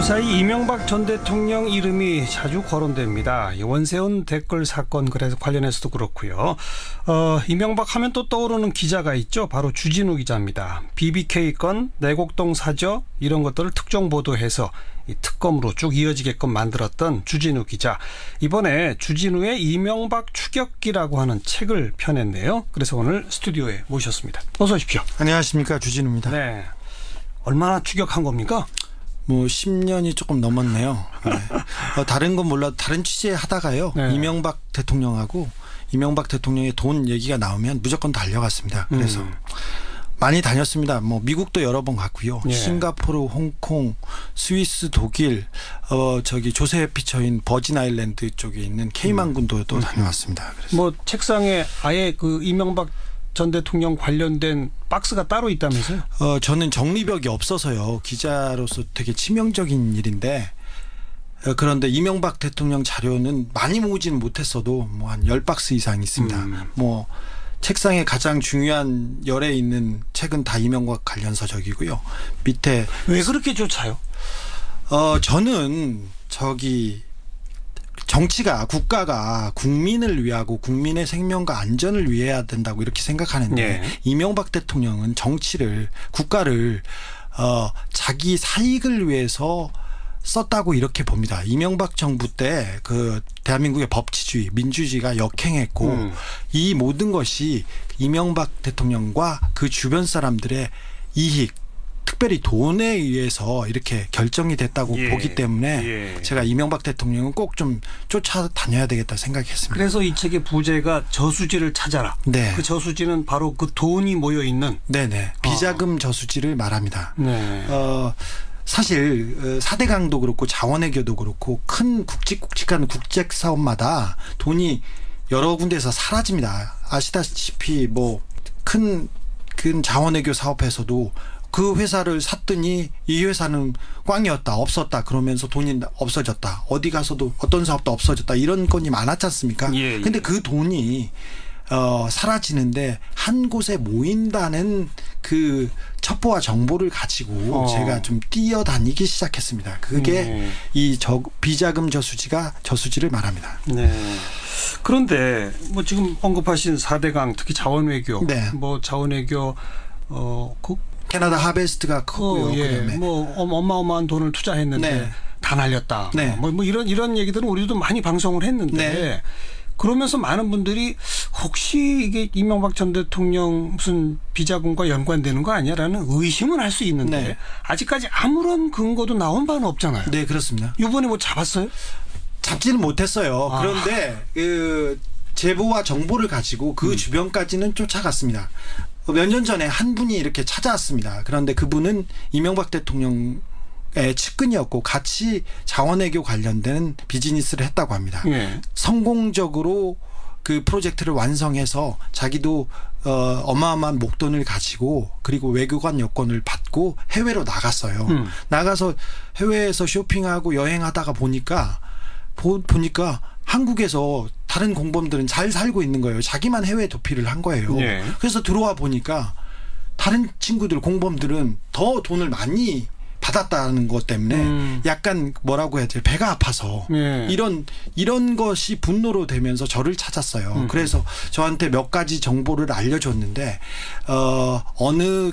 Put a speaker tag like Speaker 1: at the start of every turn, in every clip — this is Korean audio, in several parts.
Speaker 1: 사이 이명박 전 대통령 이름이 자주 거론됩니다. 원세훈 댓글 사건 그래서 관련해서도 그렇고요. 이명박 하면 또 떠오르는 기자가 있죠. 바로 주진우 기자입니다. BBK 건, 내곡동 사저 이런 것들을 특종 보도해서 이 특검으로 쭉 이어지게끔 만들었던 주진우 기자. 이번에 주진우의 이명박 추격기라고 하는 책을 펴냈네요. 그래서 오늘 스튜디오에 모셨습니다. 어서 오십시오.
Speaker 2: 안녕하십니까, 주진우입니다.
Speaker 1: 네. 얼마나 추격한 겁니까?
Speaker 2: 10년이 조금 넘었네요. 네. 다른 건 몰라도 다른 취재 하다가요. 네. 이명박 대통령하고 이명박 대통령의 돈 얘기가 나오면 무조건 달려갔습니다. 그래서 많이 다녔습니다. 미국도 여러 번 갔고요. 네. 싱가포르, 홍콩, 스위스, 독일, 조세 피처인 버진 아일랜드 쪽에 있는 케이만군도 또 다녀왔습니다. 그래서.
Speaker 1: 책상에 아예 그 이명박 전 대통령 관련된 박스가 따로 있다면서요?
Speaker 2: 저는 정리벽이 없어서요. 기자로서 되게 치명적인 일인데 그런데 이명박 대통령 자료는 많이 모으지는 못했어도 한 10박스 이상 있습니다. 책상에 가장 중요한 열에 있는 책은 다 이명박 관련 서적이고요. 밑에
Speaker 1: 왜 그렇게 쫓아요?
Speaker 2: 저는 정치가 국가가 국민을 위하고 국민의 생명과 안전을 위해야 된다고 이렇게 생각하는데 네. 이명박 대통령은 국가를 자기 사익을 위해서 썼다고 이렇게 봅니다. 이명박 정부 때 그 대한민국의 법치주의, 민주주의가 역행했고 이 모든 것이 이명박 대통령과 그 주변 사람들의 이익, 특별히 돈에 의해서 이렇게 결정이 됐다고 보기 때문에 제가 이명박 대통령은 꼭 좀 쫓아다녀야 되겠다 생각했습니다.
Speaker 1: 그래서 이 책의 부제가 저수지를 찾아라.
Speaker 2: 네.
Speaker 1: 그 저수지는 바로 그 돈이 모여있는.
Speaker 2: 네네. 비자금 저수지를 말합니다.
Speaker 1: 네.
Speaker 2: 사실 4대 강도 그렇고 자원외교도 그렇고 큰 굵직굵직한 국제사업마다 돈이 여러 군데에서 사라집니다. 아시다시피 큰 자원외교 사업에서도 그 회사를 샀더니 이 회사는 꽝이었다, 없었다 그러면서 돈이 없어졌다. 어디 가서도 어떤 사업도 없어졌다. 이런 건이 많았지 않습니까? 근데 그 돈이 사라지는데 한 곳에 모인다는 그 첩보와 정보를 가지고 제가 좀 뛰어다니기 시작했습니다. 그게 이 비자금 저수지를 말합니다.
Speaker 1: 네. 그런데 지금 언급하신 4대강 특히 자원외교,
Speaker 2: 네.
Speaker 1: 자원외교
Speaker 2: 캐나다 하베스트가 크고요.
Speaker 1: 그다음에 어마어마한 돈을 투자했는데
Speaker 2: 네.
Speaker 1: 다 날렸다.
Speaker 2: 네.
Speaker 1: 이런 얘기들은 우리도 많이 방송을 했는데
Speaker 2: 네.
Speaker 1: 그러면서 많은 분들이 혹시 이게 이명박 전 대통령 무슨 비자금과 연관되는 거 아니야라는 의심은 할 수 있는데
Speaker 2: 네.
Speaker 1: 아직까지 아무런 근거도 나온 바는 없잖아요.
Speaker 2: 네, 그렇습니다.
Speaker 1: 이번에 잡았어요?
Speaker 2: 잡지는 못했어요. 그런데 그 제보와 정보를 가지고 그 주변까지는 쫓아갔습니다. 몇 년 전에 한 분이 이렇게 찾아왔습니다. 그런데 그분은 이명박 대통령의 측근이었고 같이 자원외교 관련된 비즈니스를 했다고 합니다. 성공적으로 그 프로젝트를 완성해서 자기도 어마어마한 목돈을 가지고 그리고 외교관 여권을 받고 해외로 나갔어요. 나가서 해외에서 쇼핑하고 여행하다가 보니까 한국에서 다른 공범들은 잘 살고 있는 거예요. 자기만 해외 도피를 한 거예요. 그래서 들어와 보니까 다른 친구들 공범들은 더 돈을 많이 받았다는 것 때문에 약간 뭐라고 해야 돼요? 배가 아파서 이런 것이 분노로 되면서 저를 찾았어요. 그래서 저한테 몇 가지 정보를 알려줬는데 어느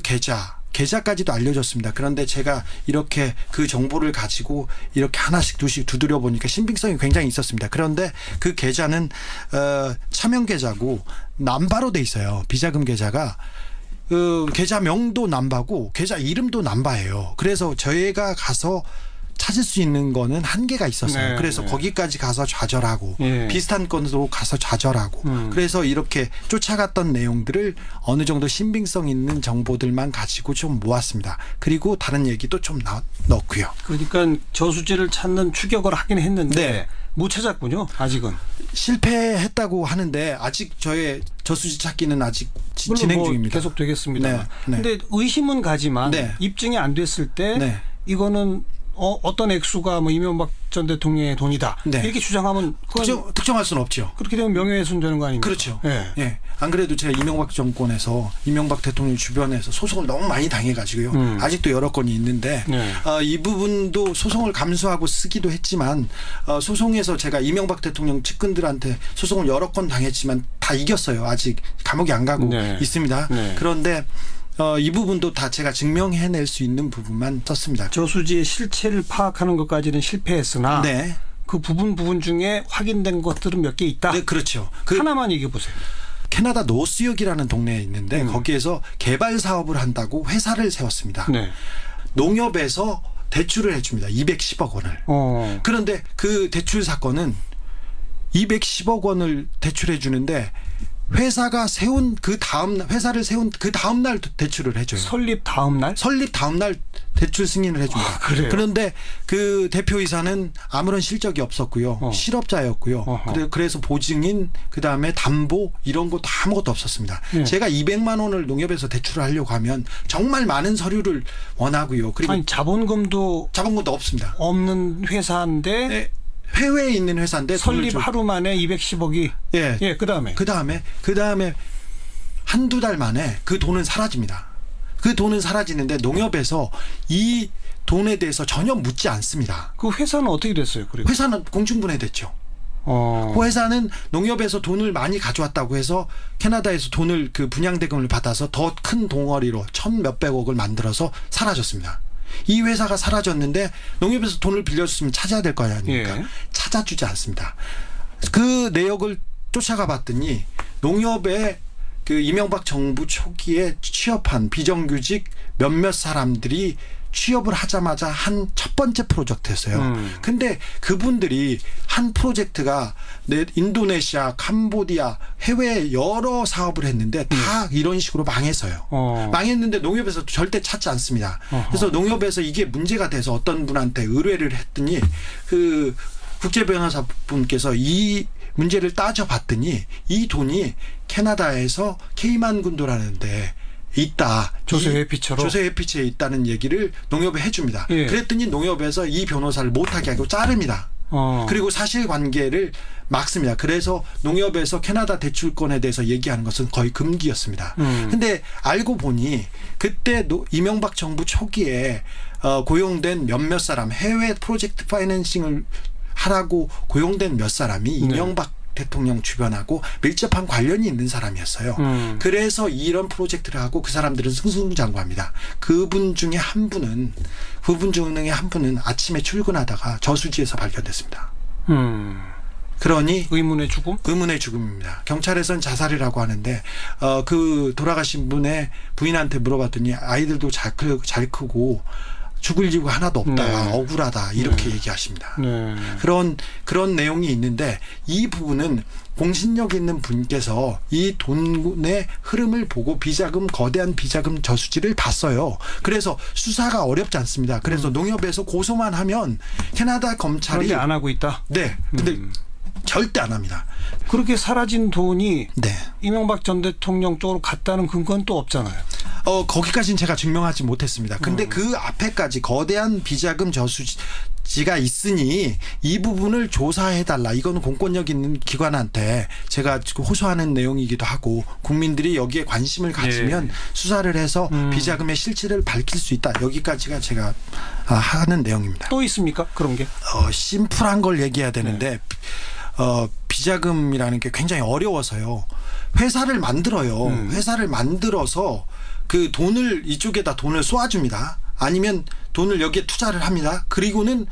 Speaker 2: 계좌까지도 알려줬습니다. 그런데 제가 이렇게 그 정보를 가지고 이렇게 하나씩 두씩 두드려 보니까 신빙성이 굉장히 있었습니다. 그런데 그 계좌는 차명 계좌고 남바로 돼 있어요. 비자금 계좌가. 계좌명도 남바고 계좌 이름도 남바예요. 그래서 저희가 가서 찾을 수 있는 거는 한계가 있었어요. 그래서 거기까지 가서 좌절하고 비슷한 건으로 가서 좌절하고 그래서 이렇게 쫓아갔던 내용들을 어느 정도 신빙성 있는 정보들만 가지고 좀 모았습니다. 그리고 다른 얘기도 좀 넣고요.
Speaker 1: 그러니까 저수지를 찾는 추격을 하긴 했는데 못 찾았군요. 아직은.
Speaker 2: 실패했다고 하는데 아직 저의 저수지 찾기는 아직 진행 중입니다.
Speaker 1: 계속 되겠습니다. 그런데 의심은 가지만 입증이 안 됐을 때 이거는 어떤 액수가 이명박 전 대통령의 돈이다.
Speaker 2: 네.
Speaker 1: 이렇게 주장하면
Speaker 2: 특정할 수는 없죠.
Speaker 1: 그렇게 되면 명예훼손 되는 거 아닙니까?
Speaker 2: 그렇죠.
Speaker 1: 예.
Speaker 2: 예. 안 그래도 제가 이명박 정권에서 이명박 대통령 주변에서 소송을 너무 많이 당해가지고요. 아직도 여러 건이 있는데
Speaker 1: 네.
Speaker 2: 이 부분도 소송을 감수하고 쓰기도 했지만 소송에서 제가 이명박 대통령 측근들한테 소송을 여러 건 당했지만 다 이겼어요. 아직 감옥에 안 가고
Speaker 1: 네.
Speaker 2: 있습니다.
Speaker 1: 네.
Speaker 2: 그런데 이 부분도 다 제가 증명해낼 수 있는 부분만 썼습니다.
Speaker 1: 저수지의 실체를 파악하는 것까지는 실패했으나
Speaker 2: 네.
Speaker 1: 그 부분 중에 확인된 것들은 몇 개 있다.
Speaker 2: 네, 그렇죠.
Speaker 1: 하나만 얘기해 보세요.
Speaker 2: 캐나다 노스역이라는 동네에 있는데 거기에서 개발 사업을 한다고 회사를 세웠습니다.
Speaker 1: 네.
Speaker 2: 농협에서 대출을 해줍니다. 210억 원을. 그런데 그 대출 사건은 210억 원을 대출해 주는데 회사가 세운 회사를 세운 그 다음 날 대출을 해줘요.
Speaker 1: 설립 다음 날?
Speaker 2: 설립 다음 날 대출 승인을 해줍니다.
Speaker 1: 그래요?
Speaker 2: 그런데 그 대표이사는 아무런 실적이 없었고요. 실업자였고요. 그래서 보증인 그다음에 담보 이런 것도 아무것도 없었습니다. 제가 200만 원을 농협에서 대출을 하려고 하면 정말 많은 서류를 원하고요. 그리고
Speaker 1: 아니, 자본금도
Speaker 2: 없습니다.
Speaker 1: 없는 회사인데
Speaker 2: 네. 해외에 있는 회사인데
Speaker 1: 설립 하루 만에 210억이
Speaker 2: 예. 그다음에 한두 달 만에 그 돈은 사라집니다. 그 돈은 사라지는데 농협에서 이 돈에 대해서 전혀 묻지 않습니다.
Speaker 1: 그 회사는 어떻게 됐어요? 그리고
Speaker 2: 회사는 공중분해됐죠. 그 회사는 농협에서 돈을 많이 가져왔다고 해서 캐나다에서 돈을 그 분양대금을 받아서 더 큰 덩어리로 1,몇백억을 만들어서 사라졌습니다. 이 회사가 사라졌는데 농협에서 돈을 빌려줬으면 찾아야 될 거 아닙니까?
Speaker 1: 예.
Speaker 2: 찾아주지 않습니다. 그 내역을 쫓아가 봤더니 농협에 그 이명박 정부 초기에 취업한 비정규직 몇몇 사람들이 취업을 하자마자 한 첫 번째 프로젝트였어요. 근데 그분들이 한 프로젝트가 인도네시아, 캄보디아, 해외에 여러 사업을 했는데 다 이런 식으로 망했어요. 망했는데 농협에서 절대 찾지 않습니다. 그래서 농협에서 이게 문제가 돼서 어떤 분한테 의뢰를 했더니 그 국제변호사 분께서 이 문제를 따져봤더니 이 돈이 캐나다에서 케이만 군도라는데 있다. 조세회피처에 있다는 얘기를 농협에 해줍니다.
Speaker 1: 예.
Speaker 2: 그랬더니 농협에서 이 변호사를 못하게 하고 자릅니다. 그리고 사실관계를 막습니다. 그래서 농협에서 캐나다 대출권에 대해서 얘기하는 것은 거의 금기였습니다. 근데 알고 보니 그때 이명박 정부 초기에 고용된 몇몇 사람 해외 프로젝트 파이낸싱을 하라고 고용된 몇 사람이 이명박 대통령 주변하고 밀접한 관련이 있는 사람이었어요. 그래서 이런 프로젝트를 하고 그 사람들은 승승장구합니다. 그분 중에 한 분은 아침에 출근하다가 저수지에서 발견됐습니다. 그러니
Speaker 1: 의문의 죽음?
Speaker 2: 의문의 죽음입니다. 경찰에서는 자살이라고 하는데 그 돌아가신 분의 부인한테 물어봤더니 아이들도 잘 크고 죽을 이유가 하나도 없다.
Speaker 1: 네.
Speaker 2: 억울하다. 이렇게 얘기하십니다.
Speaker 1: 네.
Speaker 2: 그런 내용이 있는데 이 부분은 공신력 있는 분께서 이 돈의 흐름을 보고 거대한 비자금 저수지를 봤어요. 그래서 수사가 어렵지 않습니다. 그래서 농협에서 고소만 하면 캐나다 검찰이
Speaker 1: 그런데 안 하고 있다?
Speaker 2: 네. 근데 절대 안 합니다.
Speaker 1: 그렇게 사라진 돈이
Speaker 2: 네.
Speaker 1: 이명박 전 대통령 쪽으로 갔다는 근거는 또 없잖아요.
Speaker 2: 거기까지는 제가 증명하지 못했습니다. 근데 그 앞에까지 거대한 비자금 저수지가 있으니 이 부분을 조사해달라. 이거는 공권력 있는 기관한테 제가 호소하는 내용이기도 하고 국민들이 여기에 관심을 가지면 수사를 해서 비자금의 실체를 밝힐 수 있다. 여기까지가 제가 하는 내용입니다.
Speaker 1: 또 있습니까? 그런 게?
Speaker 2: 심플한 걸 얘기해야 되는데 비자금이라는 게 굉장히 어려워서요. 회사를 만들어요. 회사를 만들어서 그 이쪽에다 돈을 쏘아줍니다. 아니면 돈을 여기에 투자를 합니다. 그리고는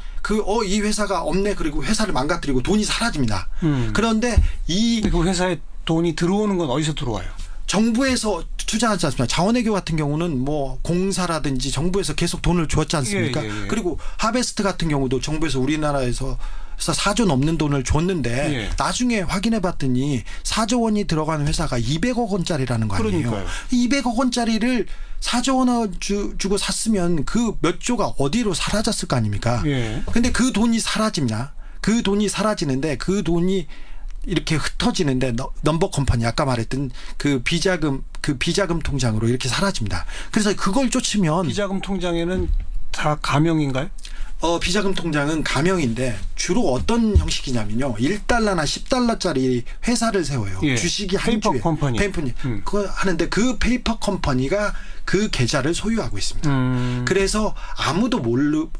Speaker 2: 이 회사가 없네. 그리고 회사를 망가뜨리고 돈이 사라집니다. 그런데 그
Speaker 1: 회사에 돈이 들어오는 건 어디서 들어와요?
Speaker 2: 정부에서 투자하지 않습니까? 자원외교 같은 경우는 뭐 공사라든지 정부에서 계속 돈을 줬지 않습니까? 그리고 하베스트 같은 경우도 정부에서 우리나라에서 4조 넘는 돈을 줬는데 나중에 확인해 봤더니 4조 원이 들어간 회사가 200억 원짜리라는 거 아니에요.
Speaker 1: 그러니까요.
Speaker 2: 200억 원짜리를 4조 원 주고 샀으면 그 몇 조가 어디로 사라졌을 거 아닙니까? 근데 그 돈이 사라집니다. 그 돈이 사라지는데 그 돈이 이렇게 흩어지는데 넘버 컴퍼니 아까 말했던 그 비자금 통장으로 이렇게 사라집니다. 그래서 그걸 쫓으면
Speaker 1: 비자금 통장에는 다 가명인가요?
Speaker 2: 비자금 통장은 가명인데 주로 어떤 형식이냐면요. 1달러나 10달러짜리 회사를 세워요.
Speaker 1: 예.
Speaker 2: 주식이 한
Speaker 1: 페이퍼
Speaker 2: 주에.
Speaker 1: 컴퍼니.
Speaker 2: 그거 하는데 그 페이퍼 컴퍼니가 그 계좌를 소유하고 있습니다. 그래서 아무도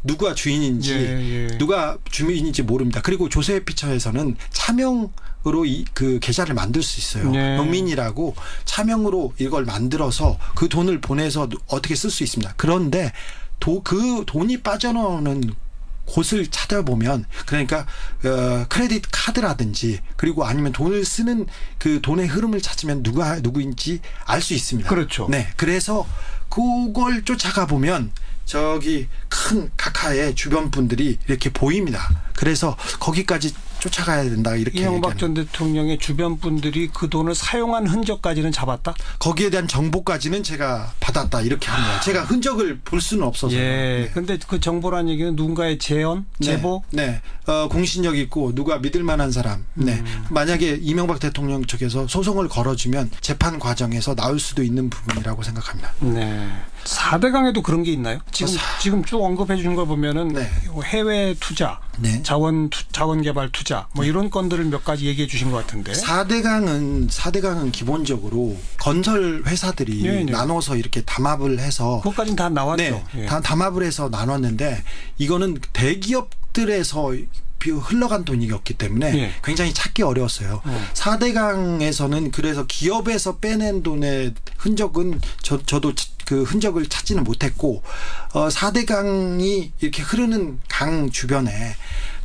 Speaker 2: 누가 주인인지 누가 주민인지 모릅니다. 그리고 조세회 피처에서는 차명으로 그 계좌를 만들 수 있어요. 농민이라고 차명으로 이걸 만들어서 그 돈을 보내서 어떻게 쓸 수 있습니다. 그런데 그 돈이 빠져나오는 곳을 찾아보면 그러니까 크레딧 카드라든지 그리고 아니면 돈을 쓰는 그 돈의 흐름을 찾으면 누구인지 알 수 있습니다.
Speaker 1: 그렇죠.
Speaker 2: 네, 그래서 그걸 쫓아가 보면 저기 큰 카카의 주변 분들이 이렇게 보입니다. 그래서 거기까지 쫓아가야 된다 이렇게
Speaker 1: 이명박 전 대통령의 주변 분들이 그 돈을 사용한 흔적까지는 잡았다?
Speaker 2: 거기에 대한 정보까지는 제가 받았다 이렇게 합니다. 제가 흔적을 볼 수는 없어서.
Speaker 1: 예. 근데 그 정보란 얘기는 누군가의 재현, 제보?
Speaker 2: 네. 공신력 있고 누가 믿을 만한 사람. 네. 만약에 이명박 대통령 측에서 소송을 걸어주면 재판 과정에서 나올 수도 있는 부분이라고 생각합니다.
Speaker 1: 네. 4대강에도 그런 게 있나요? 지금 쭉 언급해 주신 걸 보면은 해외 투자, 자원개발 투자 뭐 이런 건들을 몇 가지 얘기해 주신 것 같은데.
Speaker 2: 4대강은 기본적으로 건설 회사들이 나눠서 이렇게 담합을 해서
Speaker 1: 그것까지는 다 나왔죠.
Speaker 2: 다 담합을 해서 나눴는데 이거는 대기업들에서 흘러간 돈이었기 때문에 굉장히 찾기 어려웠어요. 4대강에서는 그래서 기업에서 빼낸 돈의 흔적은 저도 그 흔적을 찾지는 못했고 4대강이 이렇게 흐르는 강 주변에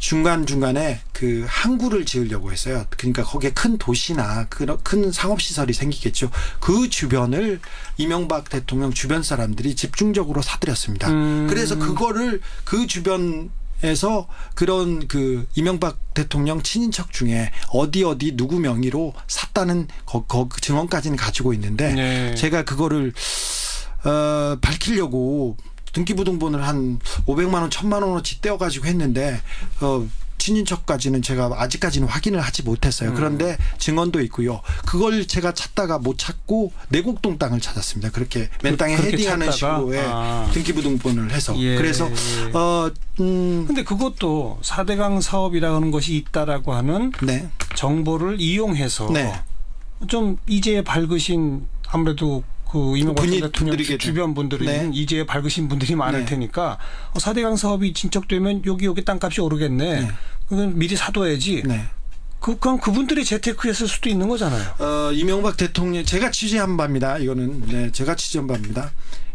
Speaker 2: 중간중간에 그 항구를 지으려고 했어요. 그러니까 거기에 큰 도시나 큰 상업시설이 생기겠죠. 그 주변을 이명박 대통령 주변 사람들이 집중적으로 사들였습니다. 그래서 그거를 그 주변에서 그런 그 이명박 대통령 친인척 중에 어디 누구 명의로 샀다는 그 증언까지는 가지고 있는데 제가 그거를 밝히려고 등기부등본을 한 500만 원, 1000만 원어치 떼어가지고 했는데 친인척까지는 제가 아직까지는 확인을 하지 못했어요. 그런데 증언도 있고요. 그걸 제가 찾다가 못 찾고 내곡동 땅을 찾았습니다. 그렇게 맨 땅에 헤딩하는 식으로의 등기부등본을 해서. 그래서
Speaker 1: 근데 그것도 4대강 사업이라는 것이 있다라고 하는 정보를 이용해서 좀 이제 밝으신 아무래도 그 이명박 대통령 주변 분들이 이제 밝으신 분들이 많을 테니까 4대강 사업이 진척되면 여기 땅값이 오르겠네. 그건 미리 사둬야지. 그냥 그분들이 재테크했을 수도 있는 거잖아요.
Speaker 2: 이명박 대통령 제가 취재한 바입니다. 이거는 제가 취재한 바입니다.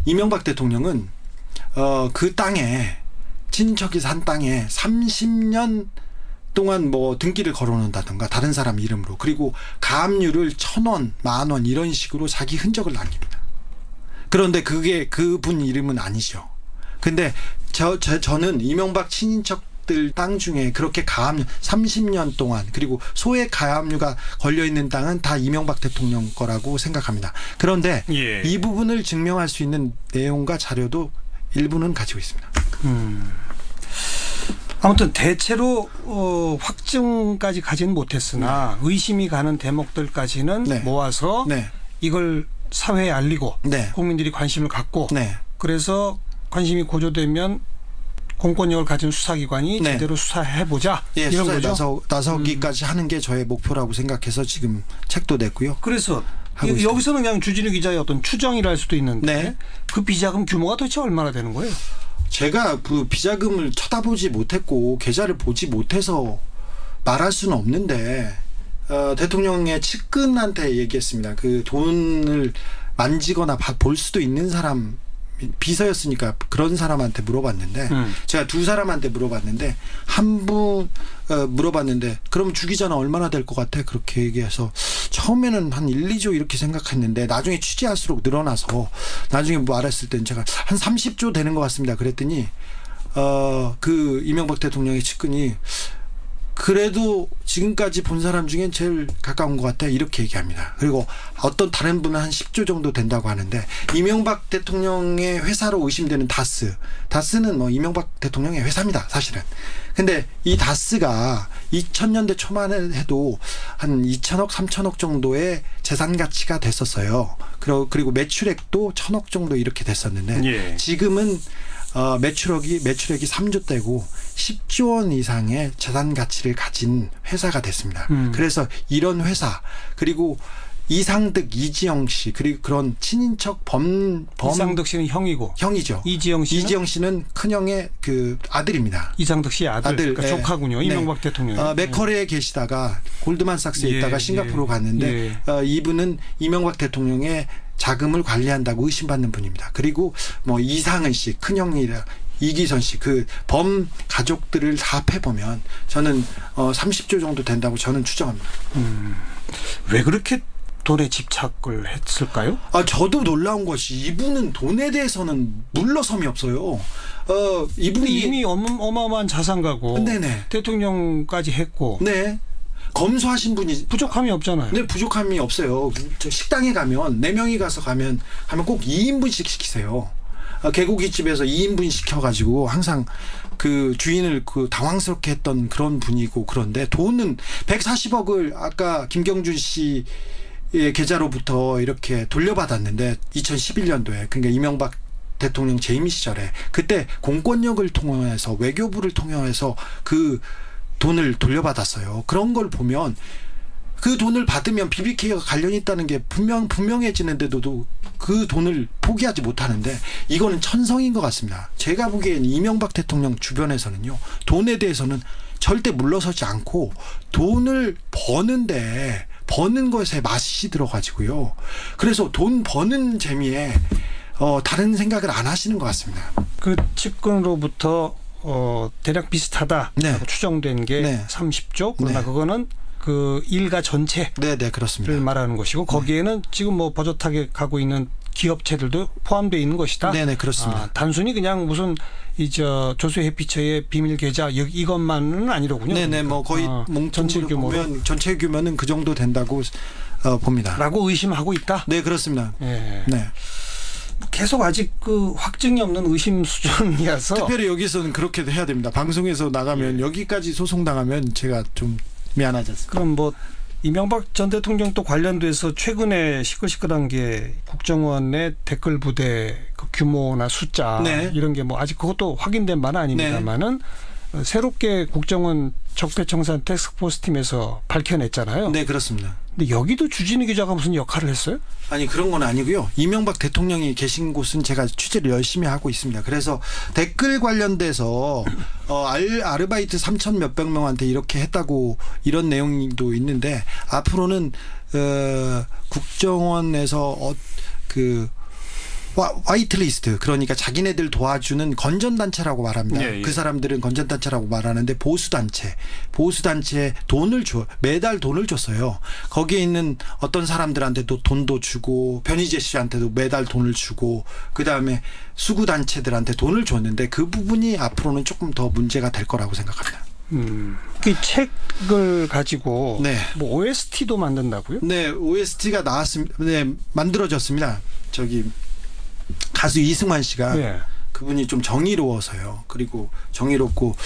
Speaker 2: 이명박 대통령은 그 땅에 친척이 산 땅에 30년 동안 뭐 등기를 걸어놓는다든가 다른 사람 이름으로 그리고 가압류를 1000원, 10,000원 이런 식으로 자기 흔적을 남깁니다. 그런데 그게 그분 이름은 아니죠. 근데 저는 이명박 친인척들 땅 중에 그렇게 가압류 30년 동안 그리고 소액 가압류가 걸려있는 땅은 다 이명박 대통령 거라고 생각합니다. 그런데 이 부분을 증명할 수 있는 내용과 자료도 일부는 가지고 있습니다.
Speaker 1: 아무튼 대체로 확증까지 가지는 못했으나 의심이 가는 대목들까지는 모아서 이걸 사회에 알리고 국민들이 관심을 갖고 그래서 관심이 고조되면 공권력을 가진 수사기관이 제대로 수사해보자 이런 거죠.
Speaker 2: 나서기까지 하는 게 저의 목표라고 생각해서 지금 책도 냈고요.
Speaker 1: 그래서 여기서는 그냥 주진우 기자의 어떤 추정이랄 수도 있는데 그 비자금 규모가 도대체 얼마나 되는 거예요?
Speaker 2: 제가 그 비자금을 쳐다보지 못했고 계좌를 보지 못해서 말할 수는 없는데 대통령의 측근한테 얘기했습니다. 그 돈을 만지거나 볼 수도 있는 사람 비서였으니까 그런 사람한테 물어봤는데 제가 두 사람한테 물어봤는데 한 분 물어봤는데 그럼 주기자는 얼마나 될 것 같아? 그렇게 얘기해서 처음에는 한 1, 2조 이렇게 생각했는데 나중에 취재할수록 늘어나서 나중에 말했을 때는 제가 한 30조 되는 것 같습니다. 그랬더니 그 이명박 대통령의 측근이 그래도 지금까지 본 사람 중엔 제일 가까운 것 같아 이렇게 얘기합니다. 그리고 어떤 다른 분은 한 10조 정도 된다고 하는데 이명박 대통령의 회사로 의심되는 다스는 뭐 이명박 대통령의 회사입니다. 사실은. 근데 이 다스가 2000년대 초만 해도 한 2천억 3천억 정도의 재산 가치가 됐었어요. 그리고 매출액도 1000억 정도 이렇게 됐었는데 지금은 매출액이 3조대고 10조 원 이상의 자산 가치를 가진 회사가 됐습니다. 그래서 이런 회사 그리고 이상득, 이지영 씨 그리고 그런 친인척
Speaker 1: 이상득 씨는
Speaker 2: 형이죠. 이지영 씨는 큰형의 그 아들입니다.
Speaker 1: 이상득 씨의 아들. 그러니까 조카군요. 이명박 대통령.
Speaker 2: 맥커리에 계시다가 골드만삭스에 있다가 싱가포르 갔는데 이분은 이명박 대통령의 자금을 관리한다고 의심받는 분입니다. 그리고 뭐 이상은 씨 큰형이라 이기선 씨 그 범 가족들을 다 합해보면 저는 30조 정도 된다고 저는 추정합니다.
Speaker 1: 왜 그렇게 돈에 집착을 했을까요?
Speaker 2: 저도 놀라운 것이 이분은 돈에 대해서는 물러섬이 없어요. 이분이
Speaker 1: 이미 어마어마한 자산가고
Speaker 2: 네네.
Speaker 1: 대통령까지 했고
Speaker 2: 네. 검소하신 분이
Speaker 1: 부족함이 없잖아요.
Speaker 2: 네, 부족함이 없어요. 저 식당에 가면 4명이 가서 가면 꼭 2인분씩 시키세요. 개고기집에서 2인분 시켜가지고 항상 그 주인을 그 당황스럽게 했던 그런 분이고 그런데 돈은 140억을 아까 김경준 씨 계좌로부터 이렇게 돌려받았는데 2011년도에 그러니까 이명박 대통령 재임 시절에 그때 공권력을 통해서 외교부를 통해서 그 돈을 돌려받았어요. 그런 걸 보면 그 돈을 받으면 BBK가 관련이 있다는 게 분명해지는데도 그 돈을 포기하지 못하는데 이거는 천성인 것 같습니다. 제가 보기엔 이명박 대통령 주변에서는요. 돈에 대해서는 절대 물러서지 않고 돈을 버는 것에 맛이 들어가지고요. 그래서 돈 버는 재미에 다른 생각을 안 하시는 것 같습니다.
Speaker 1: 그 측근으로부터 대략 비슷하다
Speaker 2: 네.
Speaker 1: 추정된 게
Speaker 2: 네.
Speaker 1: 30조 그러나
Speaker 2: 네.
Speaker 1: 그거는 그 일가 전체를
Speaker 2: 네, 그렇습니다.
Speaker 1: 말하는 것이고 거기에는 지금 뭐 버젓하게 가고 있는 기업체들도 포함되어 있는 것이다.
Speaker 2: 네, 그렇습니다.
Speaker 1: 단순히 그냥 무슨 조수해피처의 비밀 계좌 이것만은 아니로군요.
Speaker 2: 네네, 뭐 거의
Speaker 1: 전체 규모로
Speaker 2: 보면 전체 규모는 그 정도 된다고 봅니다.
Speaker 1: 라고 의심하고 있다.
Speaker 2: 네, 그렇습니다.
Speaker 1: 네.
Speaker 2: 네.
Speaker 1: 계속 아직 그 확증이 없는 의심 수준이어서
Speaker 2: 특별히 여기서는 그렇게 해야 됩니다. 방송에서 나가면 여기까지 소송 당하면 제가 좀 미안하지 않습니까?
Speaker 1: 그럼 뭐 이명박 전 대통령도 관련돼서 최근에 시끌시끌한 게 국정원의 댓글 부대 그 규모나 숫자
Speaker 2: 네.
Speaker 1: 이런 게 뭐 아직 그것도 확인된 바는 아닙니다만은 새롭게 국정원 적폐청산 태스크포스 팀에서 밝혀냈잖아요.
Speaker 2: 네, 그렇습니다.
Speaker 1: 근데 여기도 주진우 기자가 무슨 역할을 했어요?
Speaker 2: 아니 그런 건 아니고요. 이명박 대통령이 계신 곳은 제가 취재를 열심히 하고 있습니다. 그래서 댓글 관련돼서 아르바이트 3천 몇백 명한테 이렇게 했다고 이런 내용도 있는데 앞으로는 국정원에서 그 화이트리스트 그러니까 자기네들 도와주는 건전단체라고 말합니다.
Speaker 1: 예, 예.
Speaker 2: 그 사람들은 건전단체라고 말하는데 보수단체에 돈을 매달 돈을 줬어요. 거기에 있는 어떤 사람들한테도 돈도 주고 변희재 씨한테도 매달 돈을 주고 그다음에 수구단체들한테 돈을 줬는데 그 부분이 앞으로는 조금 더 문제가 될 거라고 생각합니다.
Speaker 1: 그 책을 가지고
Speaker 2: 네.
Speaker 1: 뭐 OST도 만든다고요?
Speaker 2: 네, OST가 나왔습니다. 네, 만들어졌습니다. 가수 이승환 씨가
Speaker 1: 네.
Speaker 2: 그분이 좀 정의로워서요. 그리고 정의롭고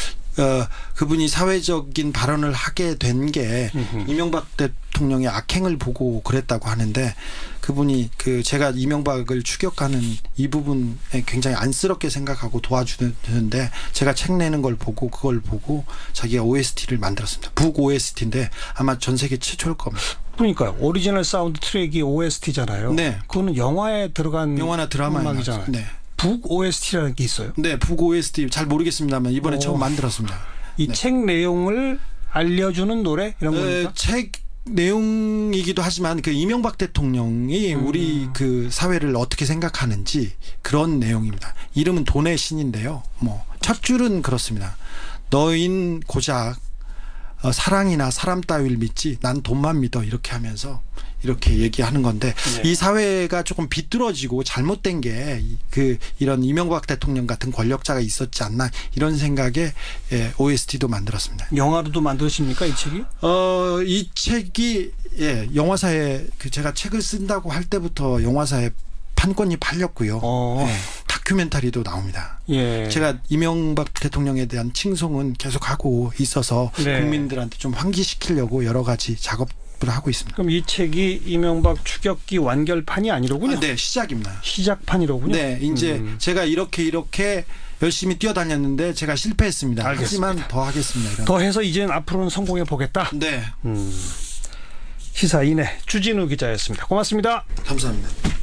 Speaker 2: 그분이 사회적인 발언을 하게 된 게 이명박 대통령의 악행을 보고 그랬다고 하는데 그분이 제가 이명박을 추격하는 이 부분에 굉장히 안쓰럽게 생각하고 도와주는데 제가 책 내는 걸 보고 그걸 보고 자기가 OST를 만들었습니다. 북 OST인데 아마 전 세계 최초일 겁니다.
Speaker 1: 그러니까요. 오리지널 사운드 트랙이 OST잖아요.
Speaker 2: 네.
Speaker 1: 그거는 영화에 들어간
Speaker 2: 영화나 드라마에
Speaker 1: 음악이잖아요.
Speaker 2: 네.
Speaker 1: 북 OST라는 게 있어요.
Speaker 2: 네, 북 OST 잘 모르겠습니다만 이번에 처음 만들었습니다.
Speaker 1: 이 책 내용을 알려주는 노래 이런 겁니까?
Speaker 2: 책 내용이기도 하지만 그 이명박 대통령이 우리 그 사회를 어떻게 생각하는지 그런 내용입니다. 이름은 돈의 신인데요. 뭐 첫 줄은 그렇습니다. 너인 고작 사랑이나 사람 따위를 믿지 난 돈만 믿어 이렇게 하면서 이렇게 얘기하는 건데
Speaker 1: 네.
Speaker 2: 이 사회가 조금 비뚤어지고 잘못된 게 이런 이명박 대통령 같은 권력자가 있었지 않나 이런 생각에 OST도 만들었습니다.
Speaker 1: 영화로도 만드십니까 이 책이?
Speaker 2: 이 책이 영화사에 제가 책을 쓴다고 할 때부터 영화사에 판권이 팔렸고요. 다큐멘터리도 나옵니다.
Speaker 1: 예.
Speaker 2: 제가 이명박 대통령에 대한 칭송은 계속하고 있어서
Speaker 1: 네.
Speaker 2: 국민들한테 좀 환기시키려고 여러 가지 작업 발표를 하고 있습니다.
Speaker 1: 그럼 이 책이 이명박 추격기 완결판이 아니로군요.
Speaker 2: 네, 시작입니다.
Speaker 1: 시작판이로군요.
Speaker 2: 네, 이제 제가 이렇게 열심히 뛰어다녔는데 제가 실패했습니다.
Speaker 1: 알겠습니다.
Speaker 2: 하지만 더 하겠습니다.
Speaker 1: 더 해서 이제는 앞으로는 성공해 보겠다.
Speaker 2: 네.
Speaker 1: 시사인의 주진우 기자였습니다. 고맙습니다.
Speaker 2: 감사합니다.